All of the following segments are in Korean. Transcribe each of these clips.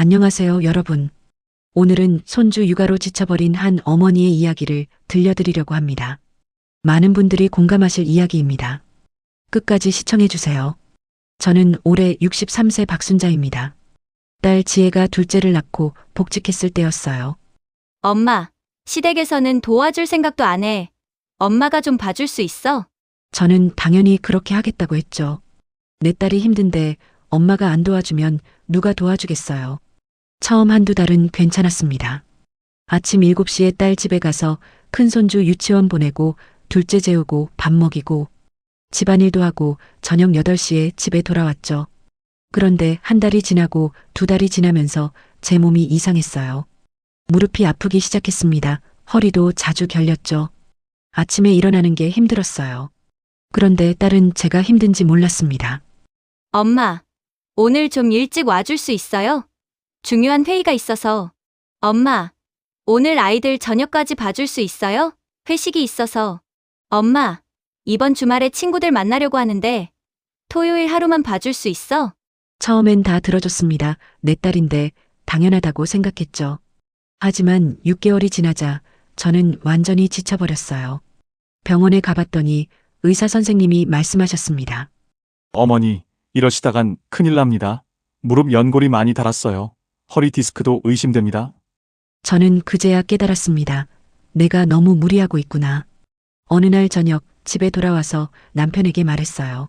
안녕하세요, 여러분. 오늘은 손주 육아로 지쳐버린 한 어머니의 이야기를 들려드리려고 합니다. 많은 분들이 공감하실 이야기입니다. 끝까지 시청해주세요. 저는 올해 63세 박순자입니다. 딸 지혜가 둘째를 낳고 복직했을 때였어요. 엄마, 시댁에서는 도와줄 생각도 안 해. 엄마가 좀 봐줄 수 있어? 저는 당연히 그렇게 하겠다고 했죠. 내 딸이 힘든데 엄마가 안 도와주면 누가 도와주겠어요. 처음 한두 달은 괜찮았습니다. 아침 7시에 딸 집에 가서 큰손주 유치원 보내고 둘째 재우고 밥 먹이고 집안일도 하고 저녁 8시에 집에 돌아왔죠. 그런데 한 달이 지나고 두 달이 지나면서 제 몸이 이상했어요. 무릎이 아프기 시작했습니다. 허리도 자주 결렸죠. 아침에 일어나는 게 힘들었어요. 그런데 딸은 제가 힘든지 몰랐습니다. 엄마, 오늘 좀 일찍 와줄 수 있어요? 중요한 회의가 있어서. 엄마, 오늘 아이들 저녁까지 봐줄 수 있어요? 회식이 있어서. 엄마, 이번 주말에 친구들 만나려고 하는데 토요일 하루만 봐줄 수 있어? 처음엔 다 들어줬습니다. 내 딸인데 당연하다고 생각했죠. 하지만 6개월이 지나자 저는 완전히 지쳐버렸어요. 병원에 가봤더니 의사 선생님이 말씀하셨습니다. 어머니, 이러시다간 큰일 납니다. 무릎 연골이 많이 닳았어요. 허리 디스크도 의심됩니다. 저는 그제야 깨달았습니다. 내가 너무 무리하고 있구나. 어느 날 저녁 집에 돌아와서 남편에게 말했어요.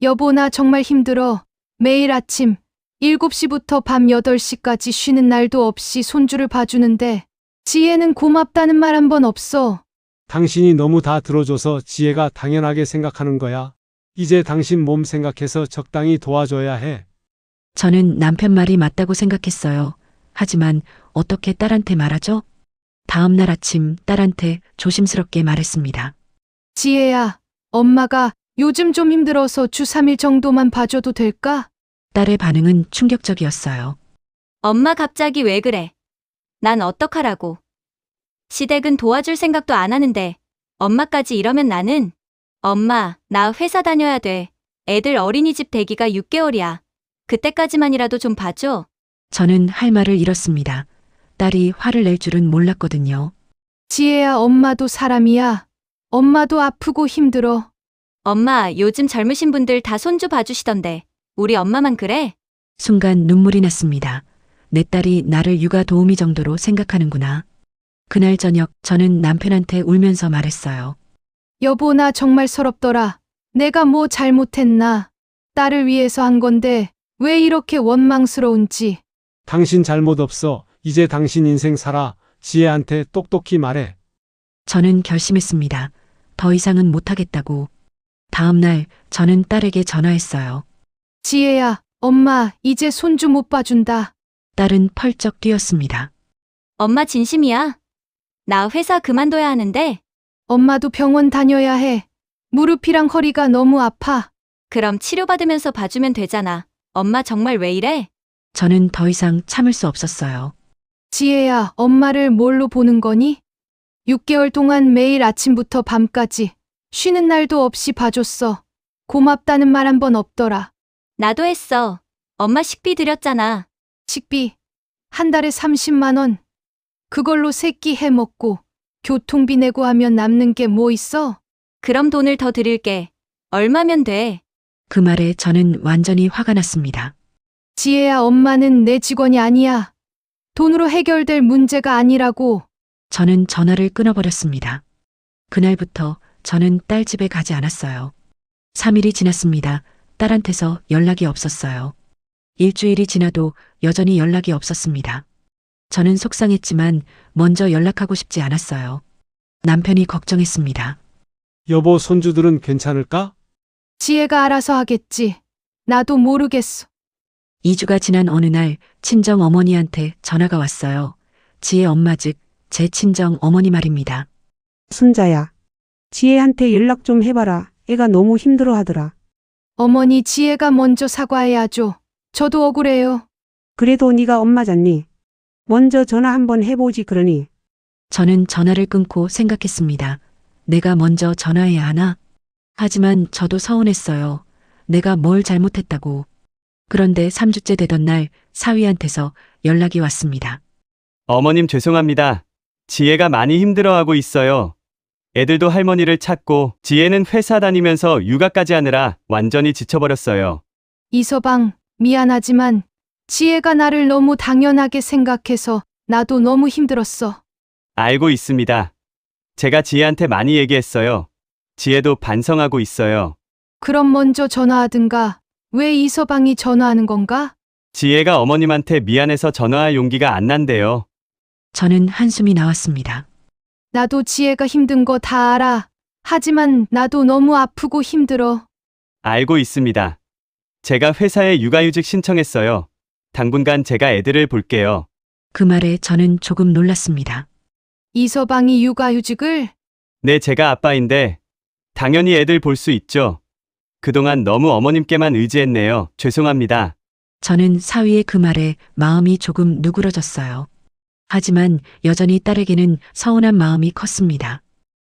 여보, 나 정말 힘들어. 매일 아침 7시부터 밤 8시까지 쉬는 날도 없이 손주를 봐주는데 지혜는 고맙다는 말 한 번 없어. 당신이 너무 다 들어줘서 지혜가 당연하게 생각하는 거야. 이제 당신 몸 생각해서 적당히 도와줘야 해. 저는 남편 말이 맞다고 생각했어요. 하지만 어떻게 딸한테 말하죠? 다음 날 아침 딸한테 조심스럽게 말했습니다. 지혜야, 엄마가 요즘 좀 힘들어서 주 3일 정도만 봐줘도 될까? 딸의 반응은 충격적이었어요. 엄마 갑자기 왜 그래? 난 어떡하라고? 시댁은 도와줄 생각도 안 하는데 엄마까지 이러면 나는. 엄마, 나 회사 다녀야 돼. 애들 어린이집 대기가 6개월이야. 그때까지만이라도 좀 봐줘. 저는 할 말을 잃었습니다. 딸이 화를 낼 줄은 몰랐거든요. 지혜야, 엄마도 사람이야. 엄마도 아프고 힘들어. 엄마, 요즘 젊으신 분들 다 손주 봐주시던데 우리 엄마만 그래? 순간 눈물이 났습니다. 내 딸이 나를 육아 도우미 정도로 생각하는구나. 그날 저녁 저는 남편한테 울면서 말했어요. 여보, 나 정말 서럽더라. 내가 뭐 잘못했나? 딸을 위해서 한 건데 왜 이렇게 원망스러운지. 당신 잘못 없어. 이제 당신 인생 살아. 지혜한테 똑똑히 말해. 저는 결심했습니다. 더 이상은 못하겠다고. 다음 날 저는 딸에게 전화했어요. 지혜야, 엄마 이제 손주 못 봐준다. 딸은 펄쩍 뛰었습니다. 엄마 진심이야? 나 회사 그만둬야 하는데. 엄마도 병원 다녀야 해. 무릎이랑 허리가 너무 아파. 그럼 치료받으면서 봐주면 되잖아. 엄마 정말 왜 이래? 저는 더 이상 참을 수 없었어요. 지혜야, 엄마를 뭘로 보는 거니? 6개월 동안 매일 아침부터 밤까지 쉬는 날도 없이 봐줬어. 고맙다는 말 한 번 없더라. 나도 했어. 엄마 식비 드렸잖아. 식비 한 달에 30만 원. 그걸로 세 끼 해 먹고 교통비 내고 하면 남는 게 뭐 있어? 그럼 돈을 더 드릴게. 얼마면 돼? 그 말에 저는 완전히 화가 났습니다. 지혜야, 엄마는 내 직원이 아니야. 돈으로 해결될 문제가 아니라고. 저는 전화를 끊어버렸습니다. 그날부터 저는 딸 집에 가지 않았어요. 3일이 지났습니다. 딸한테서 연락이 없었어요. 일주일이 지나도 여전히 연락이 없었습니다. 저는 속상했지만 먼저 연락하고 싶지 않았어요. 남편이 걱정했습니다. 여보, 손주들은 괜찮을까? 지혜가 알아서 하겠지. 나도 모르겠어. 2주가 지난 어느 날 친정 어머니한테 전화가 왔어요. 지혜 엄마 즉 제 친정 어머니 말입니다. 순자야, 지혜한테 연락 좀 해봐라. 애가 너무 힘들어 하더라. 어머니, 지혜가 먼저 사과해야죠. 저도 억울해요. 그래도 네가 엄마잖니. 먼저 전화 한번 해보지 그러니. 저는 전화를 끊고 생각했습니다. 내가 먼저 전화해야 하나? 하지만 저도 서운했어요. 내가 뭘 잘못했다고. 그런데 3주째 되던 날 사위한테서 연락이 왔습니다. 어머님 죄송합니다. 지혜가 많이 힘들어하고 있어요. 애들도 할머니를 찾고 지혜는 회사 다니면서 육아까지 하느라 완전히 지쳐버렸어요. 이서방, 미안하지만 지혜가 나를 너무 당연하게 생각해서 나도 너무 힘들었어. 알고 있습니다. 제가 지혜한테 많이 얘기했어요. 지혜도 반성하고 있어요. 그럼 먼저 전화하든가. 왜 이서방이 전화하는 건가? 지혜가 어머님한테 미안해서 전화할 용기가 안 난대요. 저는 한숨이 나왔습니다. 나도 지혜가 힘든 거 다 알아. 하지만 나도 너무 아프고 힘들어. 알고 있습니다. 제가 회사에 육아휴직 신청했어요. 당분간 제가 애들을 볼게요. 그 말에 저는 조금 놀랐습니다. 이서방이 육아휴직을? 네, 제가 아빠인데 당연히 애들 볼 수 있죠. 그동안 너무 어머님께만 의지했네요. 죄송합니다. 저는 사위의 그 말에 마음이 조금 누그러졌어요. 하지만 여전히 딸에게는 서운한 마음이 컸습니다.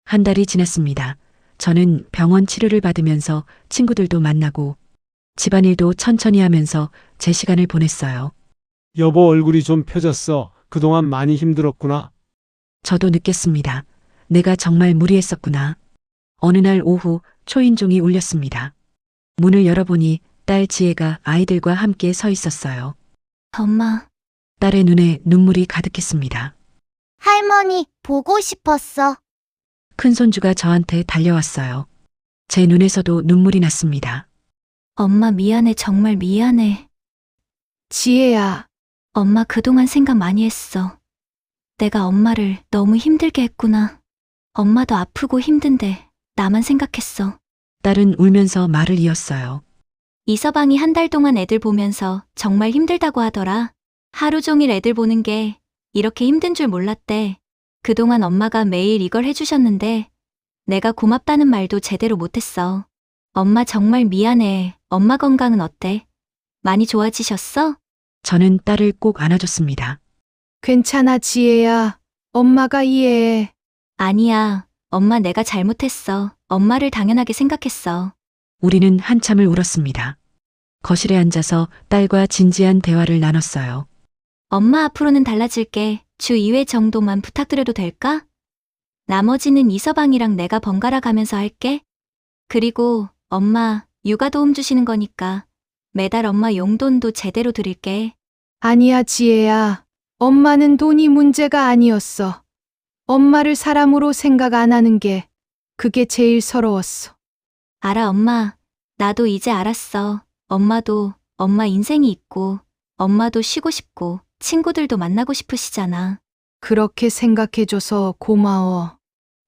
한 달이 지났습니다. 저는 병원 치료를 받으면서 친구들도 만나고 집안일도 천천히 하면서 제 시간을 보냈어요. 여보 얼굴이 좀 펴졌어. 그동안 많이 힘들었구나. 저도 느꼈습니다. 내가 정말 무리했었구나. 어느 날 오후 초인종이 울렸습니다. 문을 열어보니 딸 지혜가 아이들과 함께 서 있었어요. 엄마, 딸의 눈에 눈물이 가득했습니다. 할머니, 보고 싶었어. 큰손주가 저한테 달려왔어요. 제 눈에서도 눈물이 났습니다. 엄마 미안해, 정말 미안해. 지혜야, 엄마 그동안 생각 많이 했어. 내가 엄마를 너무 힘들게 했구나. 엄마도 아프고 힘든데 나만 생각했어. 딸은 울면서 말을 이었어요. 이서방이 한 달 동안 애들 보면서 정말 힘들다고 하더라. 하루 종일 애들 보는 게 이렇게 힘든 줄 몰랐대. 그동안 엄마가 매일 이걸 해주셨는데 내가 고맙다는 말도 제대로 못했어. 엄마 정말 미안해. 엄마 건강은 어때? 많이 좋아지셨어? 저는 딸을 꼭 안아줬습니다. 괜찮아, 지혜야. 엄마가 이해해. 아니야. 엄마 내가 잘못했어. 엄마를 당연하게 생각했어. 우리는 한참을 울었습니다. 거실에 앉아서 딸과 진지한 대화를 나눴어요. 엄마 앞으로는 달라질게. 주 2회 정도만 부탁드려도 될까? 나머지는 이서방이랑 내가 번갈아 가면서 할게. 그리고 엄마 육아 도움 주시는 거니까 매달 엄마 용돈도 제대로 드릴게. 아니야, 지혜야. 엄마는 돈이 문제가 아니었어. 엄마를 사람으로 생각 안 하는 게 그게 제일 서러웠어. 알아, 엄마. 나도 이제 알았어. 엄마도 엄마 인생이 있고 엄마도 쉬고 싶고 친구들도 만나고 싶으시잖아. 그렇게 생각해줘서 고마워.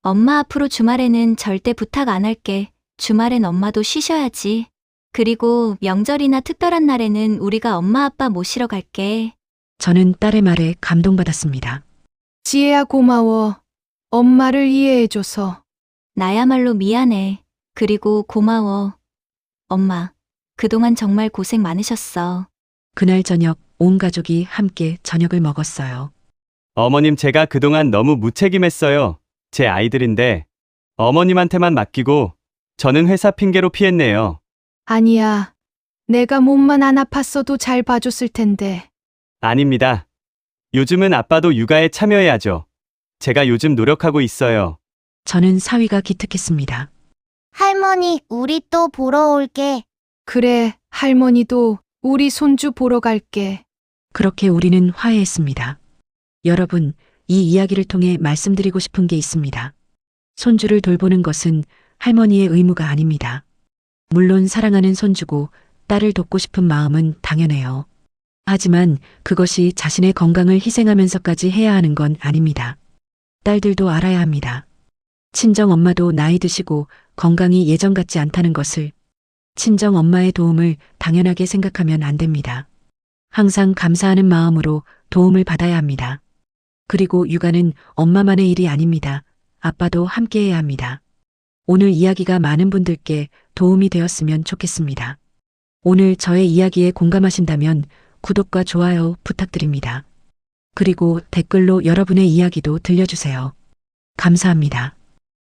엄마 앞으로 주말에는 절대 부탁 안 할게. 주말엔 엄마도 쉬셔야지. 그리고 명절이나 특별한 날에는 우리가 엄마 아빠 모시러 갈게. 저는 딸의 말에 감동받았습니다. 지혜야, 고마워. 엄마를 이해해줘서. 나야말로 미안해. 그리고 고마워. 엄마, 그동안 정말 고생 많으셨어. 그날 저녁 온 가족이 함께 저녁을 먹었어요. 어머님 제가 그동안 너무 무책임했어요. 제 아이들인데 어머님한테만 맡기고 저는 회사 핑계로 피했네요. 아니야. 내가 몸만 안 아팠어도 잘 봐줬을 텐데. 아닙니다. 요즘은 아빠도 육아에 참여해야죠. 제가 요즘 노력하고 있어요. 저는 사위가 기특했습니다. 할머니, 우리 또 보러 올게. 그래, 할머니도 우리 손주 보러 갈게. 그렇게 우리는 화해했습니다. 여러분, 이 이야기를 통해 말씀드리고 싶은 게 있습니다. 손주를 돌보는 것은 할머니의 의무가 아닙니다. 물론 사랑하는 손주고 딸을 돕고 싶은 마음은 당연해요. 하지만 그것이 자신의 건강을 희생하면서까지 해야 하는 건 아닙니다. 딸들도 알아야 합니다. 친정 엄마도 나이 드시고 건강이 예전 같지 않다는 것을, 친정 엄마의 도움을 당연하게 생각하면 안 됩니다. 항상 감사하는 마음으로 도움을 받아야 합니다. 그리고 육아는 엄마만의 일이 아닙니다. 아빠도 함께 해야 합니다. 오늘 이야기가 많은 분들께 도움이 되었으면 좋겠습니다. 오늘 저의 이야기에 공감하신다면 구독과 좋아요 부탁드립니다. 그리고 댓글로 여러분의 이야기도 들려주세요. 감사합니다.